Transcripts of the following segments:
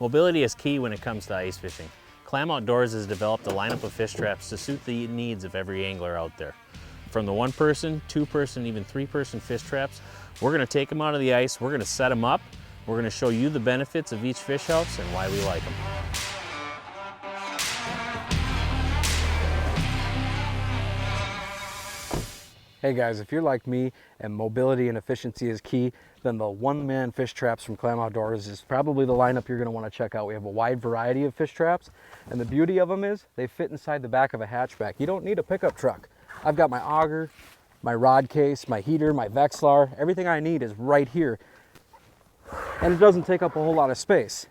Mobility is key when it comes to ice fishing. Clam Outdoors has developed a lineup of fish traps to suit the needs of every angler out there. From the 1-person, 2-person, even 3-person fish traps, we're going to take them out of the ice, we're going to set them up, we're going to show you the benefits of each fish house and why we like them. Hey guys, if you're like me and mobility and efficiency is key, then the one-man fish traps from Clam Outdoors is probably the lineup you're going to want to check out. We have a wide variety of fish traps, and the beauty of them is they fit inside the back of a hatchback. You don't need a pickup truck. I've got my auger, my rod case, my heater, my Vexilar, everything I need is right here. And it doesn't take up a whole lot of space.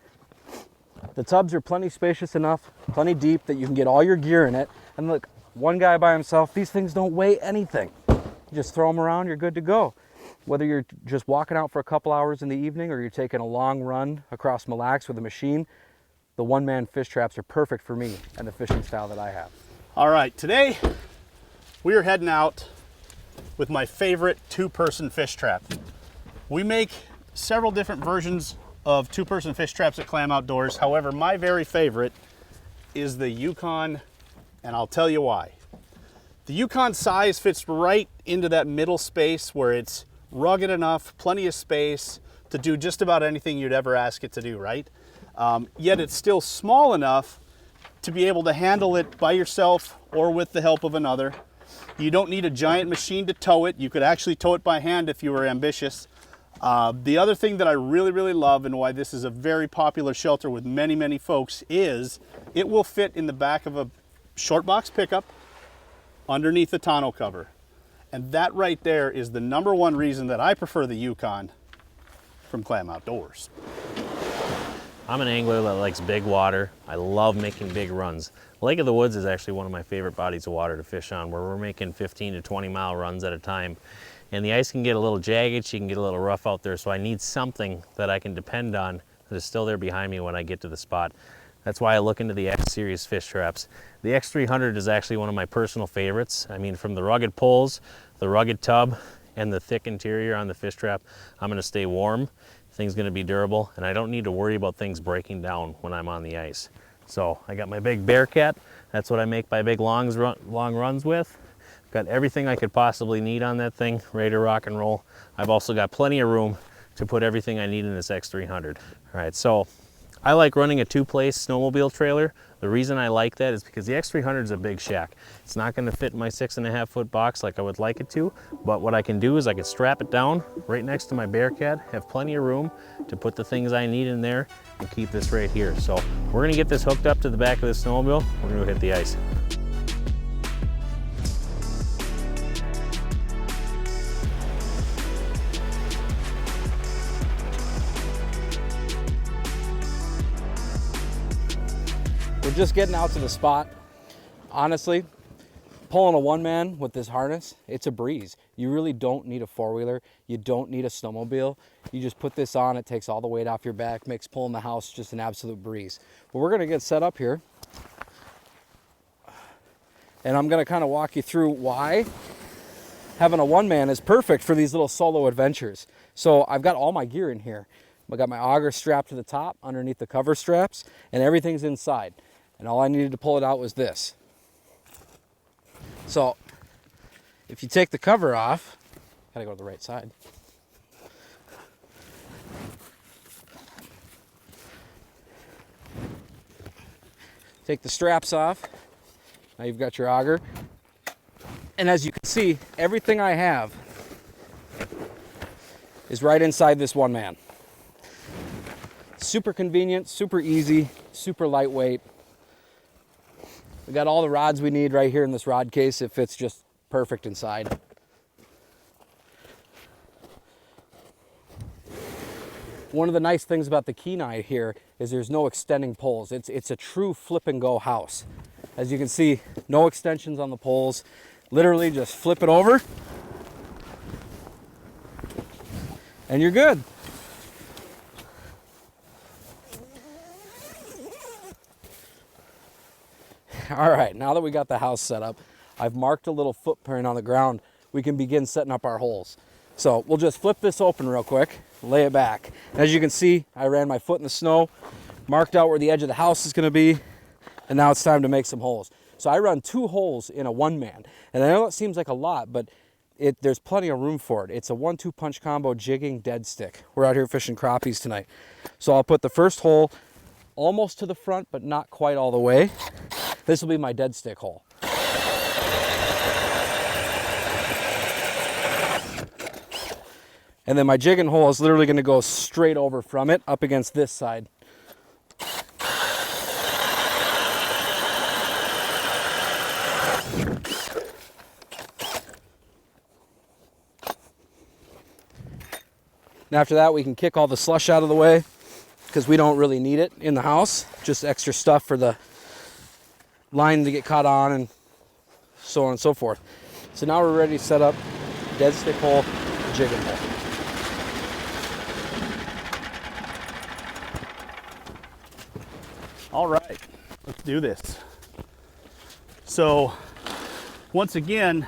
The tubs are plenty spacious enough, plenty deep that you can get all your gear in it. And look, one guy by himself, these things don't weigh anything. You just throw them around, you're good to go. Whether you're just walking out for a couple hours in the evening or you're taking a long run across Mille Lacs with a machine, the one-man fish traps are perfect for me and the fishing style that I have. All right, today we are heading out with my favorite 2-person fish trap. We make several different versions of 2-person fish traps at Clam Outdoors. However, my very favorite is the Yukon, and I'll tell you why. The Yukon size fits right into that middle space where it's rugged enough, plenty of space to do just about anything you'd ever ask it to do, right? Yet it's still small enough to be able to handle it by yourself or with the help of another. You don't need a giant machine to tow it. You could actually tow it by hand if you were ambitious. The other thing that I really love and why this is a very popular shelter with many folks is it will fit in the back of a short box pickup underneath the tonneau cover. And that right there is the #1 reason that I prefer the Yukon from Clam Outdoors. I'm an angler that likes big water. I love making big runs. Lake of the Woods is actually one of my favorite bodies of water to fish on, where we're making 15 to 20 mile runs at a time. And the ice can get a little jagged, she can get a little rough out there, so I need something that I can depend on that is still there behind me when I get to the spot. That's why I look into the X series fish traps. The X300 is actually one of my personal favorites. I mean, from the rugged poles, the rugged tub, and the thick interior on the fish trap, I'm gonna stay warm, thing's gonna be durable, and I don't need to worry about things breaking down when I'm on the ice. So I got my big Bearcat, that's what I make my big long runs with. Got everything I could possibly need on that thing, ready to rock and roll. I've also got plenty of room to put everything I need in this X300. All right, so I like running a 2-place snowmobile trailer. The reason I like that is because the X300 is a big shack. It's not gonna fit in my 6.5-foot box like I would like it to, but what I can do is I can strap it down right next to my Bearcat, have plenty of room to put the things I need in there and keep this right here. So we're gonna get this hooked up to the back of the snowmobile. We're gonna go hit the ice. We're just getting out to the spot. Honestly, pulling a one-man with this harness, it's a breeze. You really don't need a four-wheeler. You don't need a snowmobile. You just put this on, it takes all the weight off your back, makes pulling the house just an absolute breeze. But we're gonna get set up here. And I'm gonna kind of walk you through why having a one-man is perfect for these little solo adventures. So I've got all my gear in here. I got my auger strapped to the top underneath the cover straps, and everything's inside. And all I needed to pull it out was this. So if you take the cover off, gotta go to the right side. Take the straps off. Now you've got your auger. And as you can see, everything I have is right inside this one man. Super convenient, super easy, super lightweight. We got all the rods we need right here in this rod case. It fits just perfect inside. One of the nice things about the Kenai here is there's no extending poles. It's a true flip and go house. As you can see, no extensions on the poles. Literally just flip it over and you're good. All right, now that we got the house set up, I've marked a little footprint on the ground. We can begin setting up our holes. So we'll just flip this open real quick, lay it back. As you can see, I ran my foot in the snow, marked out where the edge of the house is gonna be, and now it's time to make some holes. So I run 2 holes in a 1-man, and I know it seems like a lot, but there's plenty of room for it. It's a 1-2 punch combo jigging dead stick. We're out here fishing crappies tonight. So I'll put the first hole almost to the front, but not quite all the way. This will be my dead stick hole. And then my jigging hole is literally gonna go straight over from it, up against this side. And after that, we can kick all the slush out of the way because we don't really need it in the house. Just extra stuff for the line to get caught on and so on and so forth. So now we're ready to set up dead stick hole, jigging hole. All right, let's do this. So once again,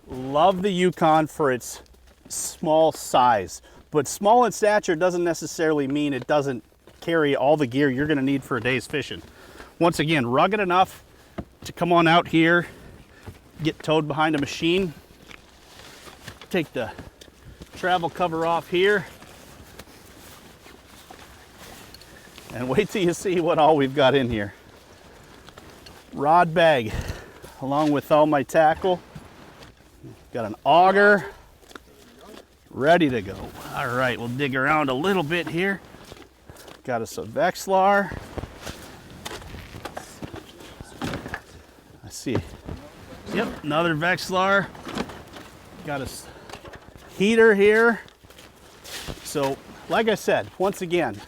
love the Yukon for its small size, but small in stature doesn't necessarily mean it doesn't carry all the gear you're gonna need for a day's fishing. Once again, rugged enough to come on out here, get towed behind a machine, take the travel cover off here, and wait till you see what all we've got in here. Rod bag, along with all my tackle. Got an auger, ready to go. All right, we'll dig around a little bit here. Got us a Vexilar. I see. Yep, another Vexilar. Got a heater here. So, like I said, once again,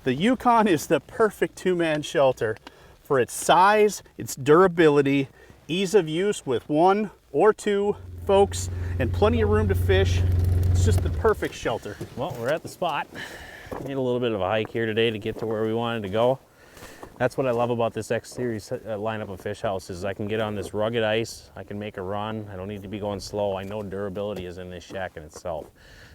the Yukon is the perfect 2-man shelter for its size, its durability, ease of use with 1 or 2 folks, and plenty of room to fish. It's just the perfect shelter. Well, we're at the spot. Made a little bit of a hike here today to get to where we wanted to go. That's what I love about this X Series lineup of fish houses. I can get on this rugged ice, I can make a run, I don't need to be going slow. I know durability is in this shack in itself.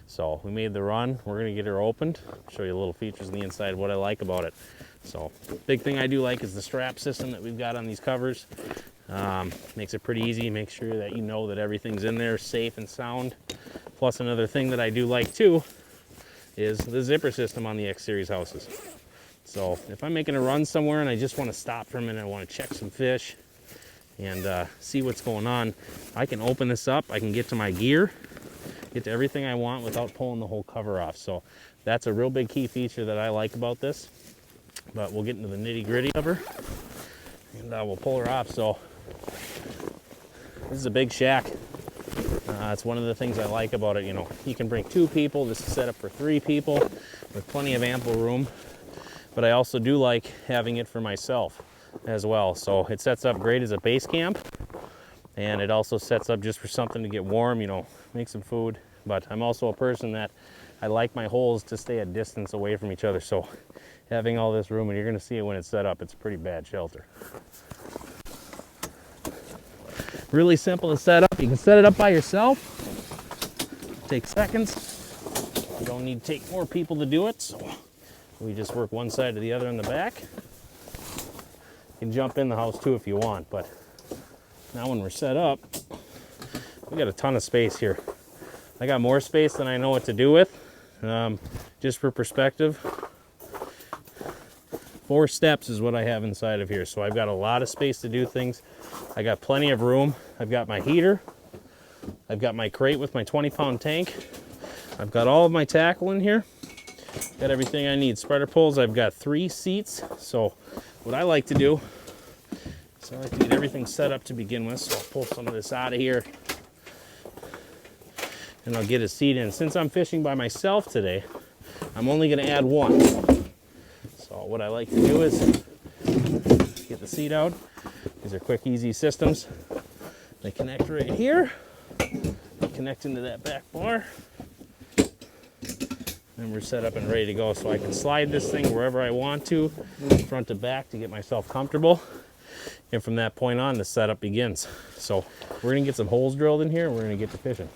So we made the run, we're gonna get her opened, show you little features on the inside, what I like about it. So big thing I do like is the strap system that we've got on these covers. Makes it pretty easy, make sure that you know that everything's in there safe and sound. Plus another thing that I do like too is the zipper system on the X Series houses. So if I'm making a run somewhere and I just want to stop for a minute, I want to check some fish and see what's going on, I can open this up, I can get to my gear, get to everything I want without pulling the whole cover off. So that's a real big key feature that I like about this. But we'll get into the nitty gritty of her and we'll pull her off. So this is a big shack. It's one of the things I like about it. You know, you can bring 2 people. This is set up for 3 people with plenty of ample room. But I also do like having it for myself as well. So it sets up great as a base camp, and it also sets up just for something to get warm, you know, make some food. But I'm also a person that I like my holes to stay a distance away from each other. So having all this room, and you're gonna see it when it's set up, it's a pretty bad shelter. Really simple to set up. You can set it up by yourself. Take seconds. You don't need to take more people to do it. So we just work one side to the other in the back. You can jump in the house too if you want, but now when we're set up, we got a ton of space here. I got more space than I know what to do with. Just for perspective, 4 steps is what I have inside of here. So I've got a lot of space to do things. I got plenty of room. I've got my heater. I've got my crate with my 20-pound tank. I've got all of my tackle in here. Got everything I need. Spreader poles, I've got 3 seats. So what I like to do is I like to get everything set up to begin with. So I'll pull some of this out of here and I'll get a seat in. Since I'm fishing by myself today, I'm only gonna add 1. So what I like to do is get the seat out. These are quick, easy systems. They connect right here. They connect into that back bar. And we're set up and ready to go. So I can slide this thing wherever I want to, front to back, to get myself comfortable. And from that point on, the setup begins. So we're gonna get some holes drilled in here and we're gonna get to fishing.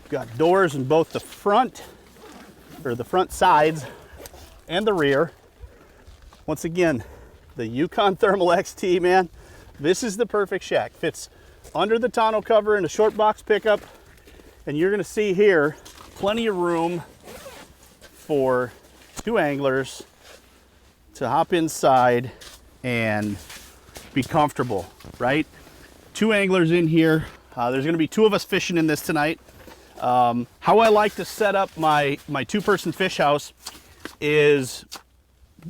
Got doors in both the front, or the front sides, and the rear. Once again, the Yukon Thermal XT, man, this is the perfect shack. Fits under the tonneau cover in a short box pickup, and you're gonna see here plenty of room for 2 anglers to hop inside and be comfortable, right? 2 anglers in here. There's gonna be 2 of us fishing in this tonight. How I like to set up my 2-person fish house is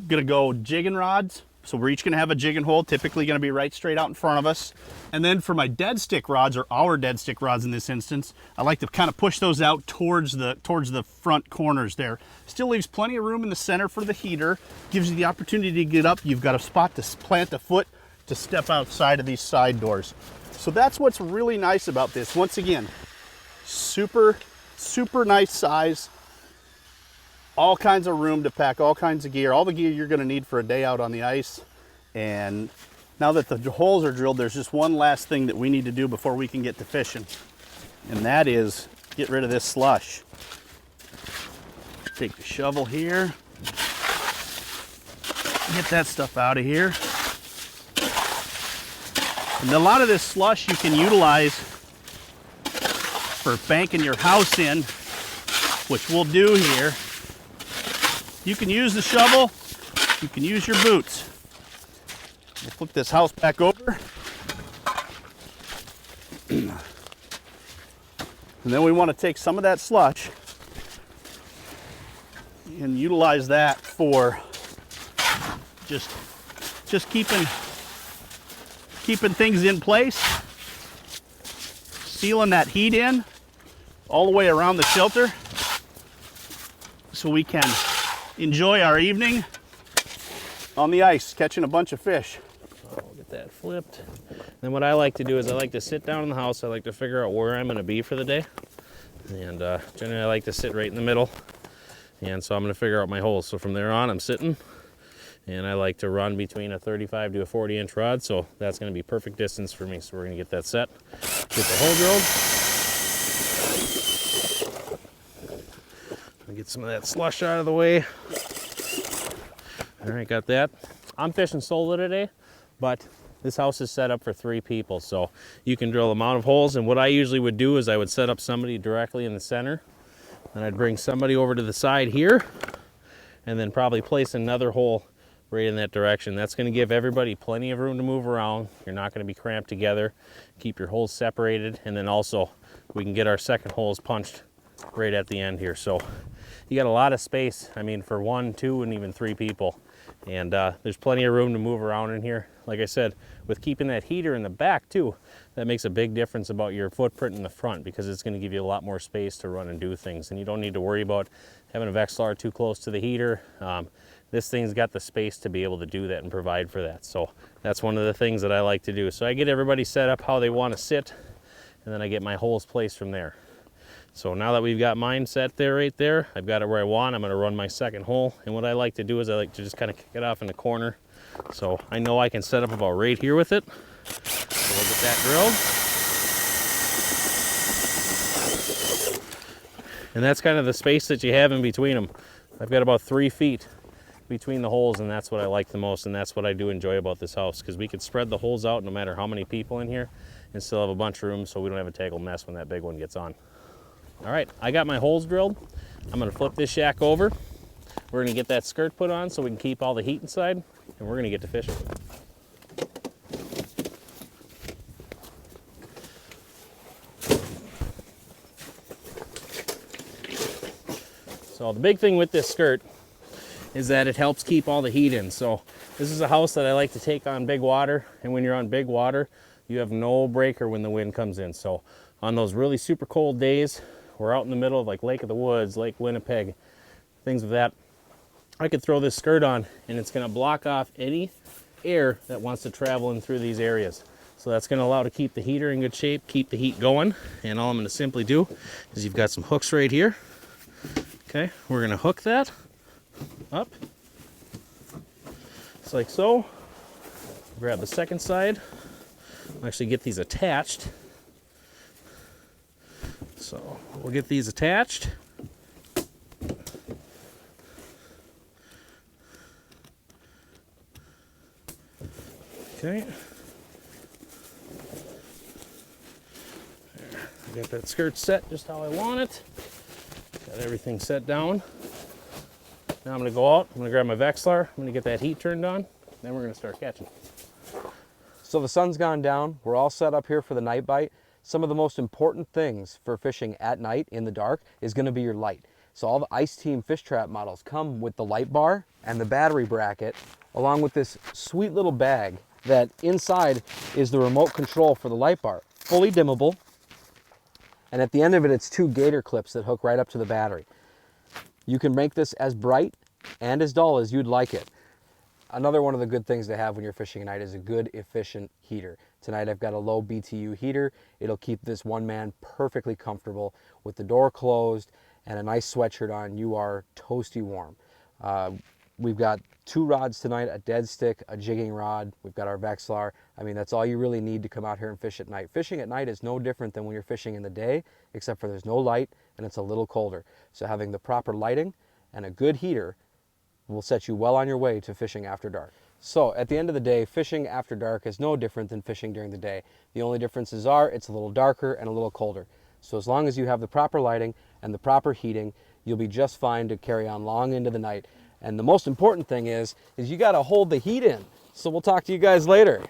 gonna go jigging rods. So we're each gonna have a jigging hole, typically gonna be right straight out in front of us. And then for my dead stick rods, or our dead stick rods in this instance, I like to kind of push those out towards the front corners there. Still leaves plenty of room in the center for the heater, gives you the opportunity to get up. You've got a spot to plant a foot to step outside of these side doors. So that's what's really nice about this. Once again, super, super nice size. All kinds of room to pack all kinds of gear, all the gear you're gonna need for a day out on the ice. And now that the holes are drilled, there's just one last thing that we need to do before we can get to fishing. And that is get rid of this slush. Take the shovel here, get that stuff out of here. And a lot of this slush you can utilize for banking your house in, which we'll do here. You can use the shovel, you can use your boots. We'll flip this house back over. And then we want to take some of that slush and utilize that for just keeping things in place, sealing that heat in all the way around the shelter so we can enjoy our evening on the ice, catching a bunch of fish. So I'll get that flipped. Then what I like to do is I like to sit down in the house. I like to figure out where I'm going to be for the day. And generally I like to sit right in the middle. And so I'm going to figure out my holes. So from there on, I'm sitting. And I like to run between a 35 to a 40-inch rod. So that's going to be perfect distance for me. So we're going to get that set. Get the hole drilled. Get some of that slush out of the way. All right, got that. I'm fishing solo today, but this house is set up for 3 people, so you can drill the amount of holes. And what I usually would do is I would set up somebody directly in the center, and I'd bring somebody over to the side here, and then probably place another hole right in that direction. That's going to give everybody plenty of room to move around. You're not going to be cramped together. Keep your holes separated, and then also we can get our second holes punched right at the end here. So you got a lot of space, I mean, for 1, 2, and even 3 people. And there's plenty of room to move around in here. Like I said, with keeping that heater in the back too, that makes a big difference about your footprint in the front, because it's going to give you a lot more space to run and do things. And you don't need to worry about having a Vexilar too close to the heater. This thing's got the space to be able to do that and provide for that. So that's one of the things that I like to do. So I get everybody set up how they want to sit, and then I get my holes placed from there. So now that we've got mine set there, right there, I've got it where I want. I'm going to run my second hole. And what I like to do is I like to just kind of kick it off in the corner. So I know I can set up about right here with it. So we'll get that drilled. And that's kind of the space that you have in between them. I've got about 3 feet between the holes, and that's what I like the most, and that's what I do enjoy about this house, because we could spread the holes out no matter how many people in here and still have a bunch of room, so we don't have a tangled mess when that big one gets on. All right, I got my holes drilled. I'm gonna flip this shack over. We're gonna get that skirt put on so we can keep all the heat inside, and we're gonna get to fishing. So the big thing with this skirt is that it helps keep all the heat in. So this is a house that I like to take on big water, and when you're on big water, you have no breaker when the wind comes in. So on those really super cold days, we're out in the middle of like Lake of the Woods, Lake Winnipeg, things of that, I could throw this skirt on and it's gonna block off any air that wants to travel in through these areas. So that's gonna allow to keep the heater in good shape, keep the heat going. And all I'm gonna simply do is, you've got some hooks right here. Okay, we're gonna hook that up, just like so. Grab the second side. I'll actually get these attached. So we'll get these attached. Okay. There. I got that skirt set just how I want it. Got everything set down. Now I'm gonna go out, I'm gonna grab my Vexilar, I'm gonna get that heat turned on, then we're gonna start catching. So the sun's gone down. We're all set up here for the night bite. Some of the most important things for fishing at night in the dark is gonna be your light. So all the Ice Team fish trap models come with the light bar and the battery bracket, along with this sweet little bag that inside is the remote control for the light bar, fully dimmable. And at the end of it, it's 2 gator clips that hook right up to the battery. You can make this as bright and as dull as you'd like it. Another one of the good things to have when you're fishing at night is a good, efficient heater. Tonight I've got a low BTU heater. It'll keep this one man perfectly comfortable with the door closed and a nice sweatshirt on. You are toasty warm. We've got 2 rods tonight, a dead stick, a jigging rod. We've got our Vexilar. I mean, that's all you really need to come out here and fish at night. Fishing at night is no different than when you're fishing in the day, except for there's no light and it's a little colder. So having the proper lighting and a good heater will set you well on your way to fishing after dark. So at the end of the day, fishing after dark is no different than fishing during the day. The only differences are it's a little darker and a little colder. So as long as you have the proper lighting and the proper heating, you'll be just fine to carry on long into the night. And the most important thing is you got to hold the heat in. So we'll talk to you guys later.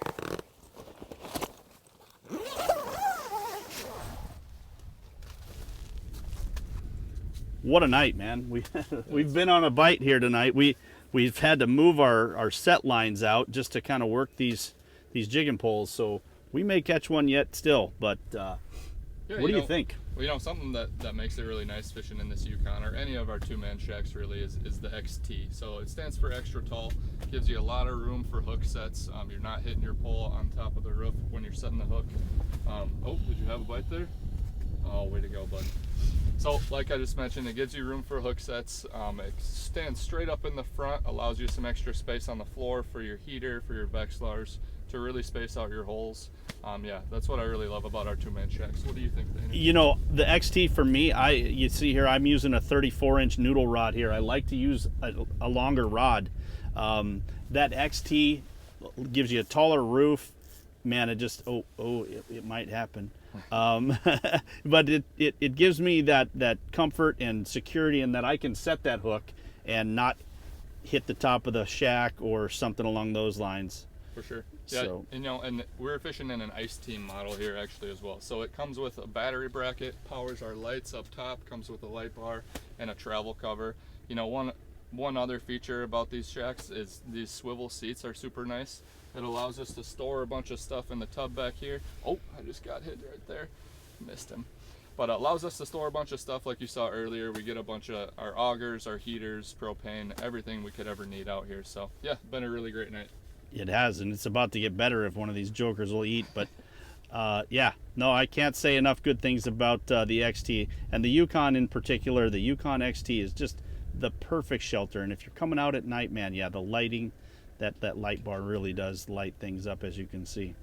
What a night, man. We've been on a bite here tonight. We've had to move our set lines out just to kind of work these jigging poles. So we may catch one yet still, but what do you think? Well, something that makes it really nice fishing in this Yukon or any of our 2-man shacks really is the XT. So it stands for extra tall, gives you a lot of room for hook sets. You're not hitting your pole on top of the roof when you're setting the hook. Oh, did you have a bite there? Oh, way to go, bud. So like I just mentioned, it gives you room for hook sets. It stands straight up in the front, allows you some extra space on the floor for your heater, for your Vexilars, to really space out your holes. Yeah, that's what I really love about our 2-man shacks. What do you think, Danny? You know, the XT for me, you see here, I'm using a 34-inch noodle rod here. I like to use a longer rod. That XT gives you a taller roof. Man, it just, it might happen. But it gives me that comfort and security, and that I can set that hook and not hit the top of the shack or something along those lines. For sure. Yeah, So. and we're fishing in an Ice Team model here actually as well. So it comes with a battery bracket, powers our lights up top, comes with a light bar and a travel cover. You know, one other feature about these shacks is these swivel seats are super nice. It allows us to store a bunch of stuff in the tub back here. Oh, I just got hit right there. Missed him. But it allows us to store a bunch of stuff like you saw earlier. We get a bunch of our augers, our heaters, propane, everything we could ever need out here. So yeah, been a really great night. It has, and it's about to get better if one of these jokers will eat. But yeah, no, I can't say enough good things about the XT. And the Yukon in particular, the Yukon XT is just the perfect shelter. And if you're coming out at night, man, yeah, the lighting, that light bar really does light things up, as you can see.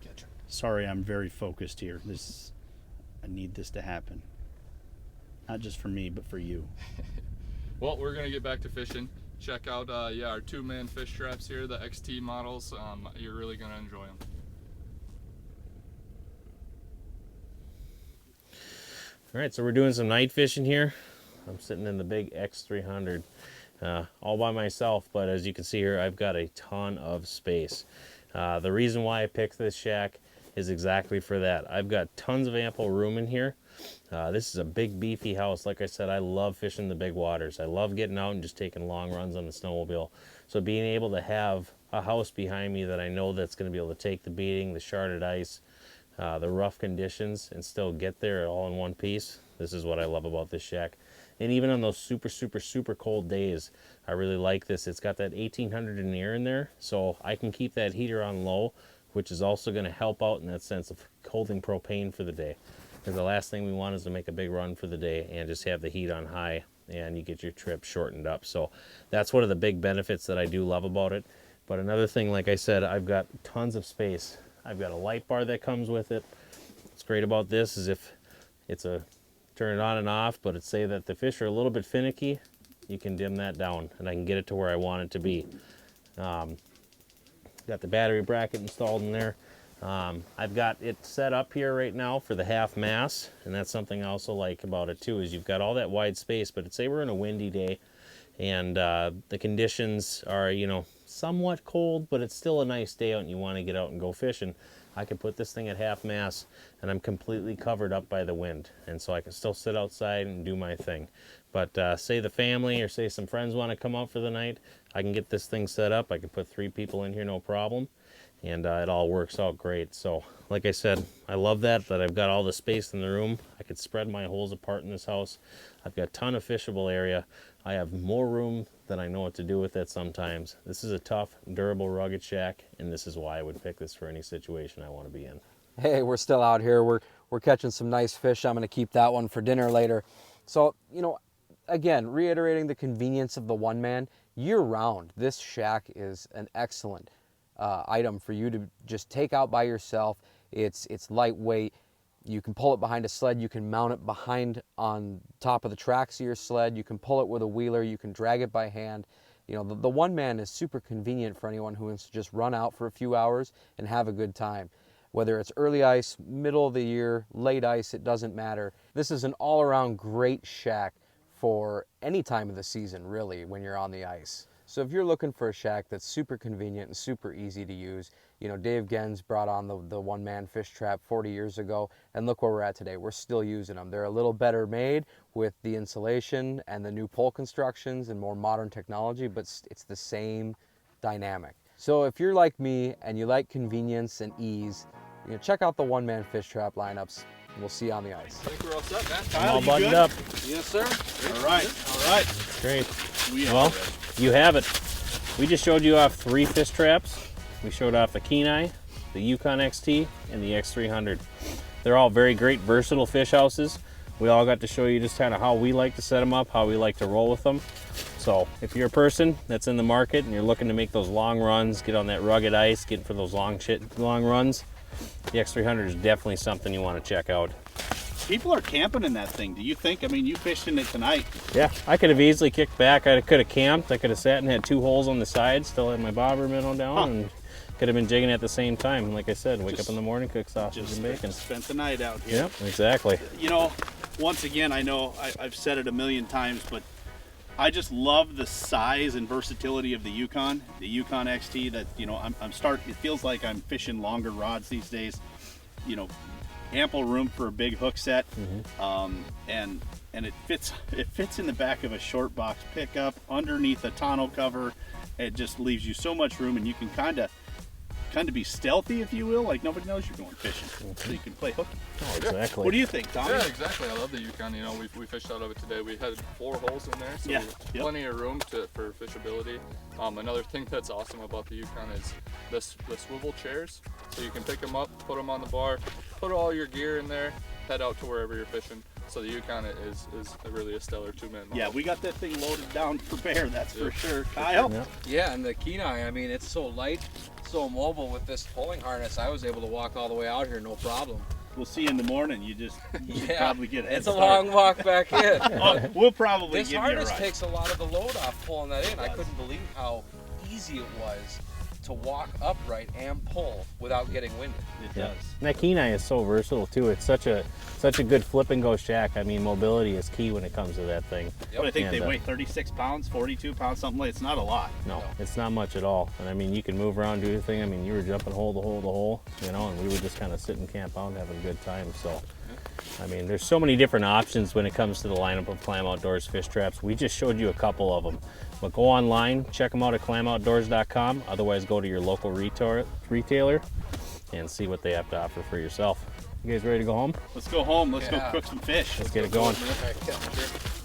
Gotcha. Sorry, I'm very focused here. I need this to happen. Not just for me, but for you. Well, we're gonna get back to fishing. Check out our 2-man fish traps here, the XT models. You're really gonna enjoy them. All right, so we're doing some night fishing here. I'm sitting in the big X300 all by myself, but as you can see here, I've got a ton of space. The reason why I picked this shack is exactly for that. I've got tons of ample room in here. This is a big beefy house. Like I said, I love fishing the big waters. I love getting out and just taking long runs on the snowmobile. So being able to have a house behind me that I know that's going to be able to take the beating, the sharded ice, the rough conditions, and still get there all in one piece, this is what I love about this shack. And even on those super cold days, I really like this. It's got that 1800 in the air in there, so I can keep that heater on low, which is also going to help out in that sense of holding propane for the day. Because the last thing we want is to make a big run for the day and just have the heat on high and you get your trip shortened up. So that's one of the big benefits that I do love about it. But another thing, like I said, I've got tons of space. I've got a light bar that comes with it. What's great about this is if it's a turn it on and off, but it's say that the fish are a little bit finicky, you can dim that down and I can get it to where I want it to be. Got the battery bracket installed in there. I've got it set up here right now for the half mass, and that's something I also like about it too, is you've got all that wide space, but say we're in a windy day and the conditions are, you know, somewhat cold, but it's still a nice day out and you want to get out and go fishing. I can put this thing at half mass and I'm completely covered up by the wind, and so I can still sit outside and do my thing. But say the family or say some friends want to come out for the night, I can get this thing set up. I can put 3 people in here, no problem, and it all works out great. So like I said, I love that I've got all the space in the room. I could spread my holes apart in this house. I've got a ton of fishable area. I have more room than I know what to do with it sometimes. This is a tough, durable, rugged shack, and this is why I would pick this for any situation I want to be in. Hey, we're still out here. We're catching some nice fish. I'm going to keep that one for dinner later. So, you know, again, reiterating the convenience of the one man, year round, this shack is an excellent item for you to just take out by yourself. It's lightweight. You can pull it behind a sled. You can mount it behind on top of the tracks of your sled. You can pull it with a wheeler. You can drag it by hand. You know, the one man is super convenient for anyone who wants to just run out for a few hours and have a good time. Whether it's early ice, middle of the year, late ice, it doesn't matter. This is an all-around great shack for any time of the season, really, when you're on the ice. So if you're looking for a shack that's super convenient and super easy to use, you know, Dave Genz brought on the one-man fish trap 40 years ago, and look where we're at today. We're still using them. They're a little better made with the insulation and the new pole constructions and more modern technology, but it's the same dynamic. So if you're like me and you like convenience and ease, you know, check out the one-man fish trap lineups. We'll see you on the ice. I think we're all set, man. Kyle, All you buttoned good? up. Yes, sir. All right. Great. We have Well, it. you have it. We just showed you off 3 fish traps. We showed off the Kenai, the Yukon XT, and the X300. They're all very great, versatile fish houses. We all got to show you just kind of how we like to set them up, how we like to roll with them. So if you're a person that's in the market and you're looking to make those long runs, get on that rugged ice, get for those long runs, the X300 is definitely something you want to check out. People are camping in that thing. Do you think? I mean, you fished in it tonight. Yeah, I could have easily kicked back. I could have camped. I could have sat and had 2 holes on the side, still had my bobber minnow down, and could have been jigging at the same time. Like I said, wake up in the morning, cook sausage and bacon. Spent the night out here. Yep, exactly. You know, once again, I know I've said it a million times, but I just love the size and versatility of the Yukon XT. That, you know, I'm starting. It feels like I'm fishing longer rods these days. You know, ample room for a big hook set, and it fits in the back of a short box pickup underneath a tonneau cover. It just leaves you so much room, and you can kind of be stealthy, if you will, like nobody knows you're going fishing, so you can play hooky. Oh, exactly. What do you think, Tommy? Yeah, exactly. I love the Yukon. You know, we fished out of it today. We had 4 holes in there, so Yeah, yep. plenty of room for fishability. Another thing that's awesome about the Yukon is the swivel chairs. So you can pick them up, put them on the bar, put all your gear in there, head out to wherever you're fishing. So the Yukon is really a stellar 2-man model. Yeah, we got that thing loaded down for bear, that's for sure. Kyle? Yeah. Yeah, and the Kenai, I mean, it's so light, so mobile with this pulling harness. I was able to walk all the way out here, no problem. We'll see you in the morning. You should probably get a head It's a start. long walk back in. Oh, we'll probably This give you a harness ride. takes a lot of the load off pulling that in. I couldn't believe how easy it was to walk upright and pull without getting winded. It Yeah. does. And that Kenai is so versatile too. It's such a good flip and go shack. I mean, mobility is key when it comes to that thing. But I think And, they weigh 36 pounds, 42 pounds, something like. It's not a lot. No, it's not much at all. And I mean, you can move around, do your thing. I mean, you were jumping hole to hole to hole, you know, and we would just kind of sit and camp out and have a good time. So, I mean, there's so many different options when it comes to the lineup of Clam Outdoors fish traps. We just showed you a couple of them. But go online, check them out at clamoutdoors.com. Otherwise, go to your local retailer and see what they have to offer for yourself. You guys ready to go home? Let's go home. Let's go Yeah. cook some fish. Let's get it going. All right, yeah, sure.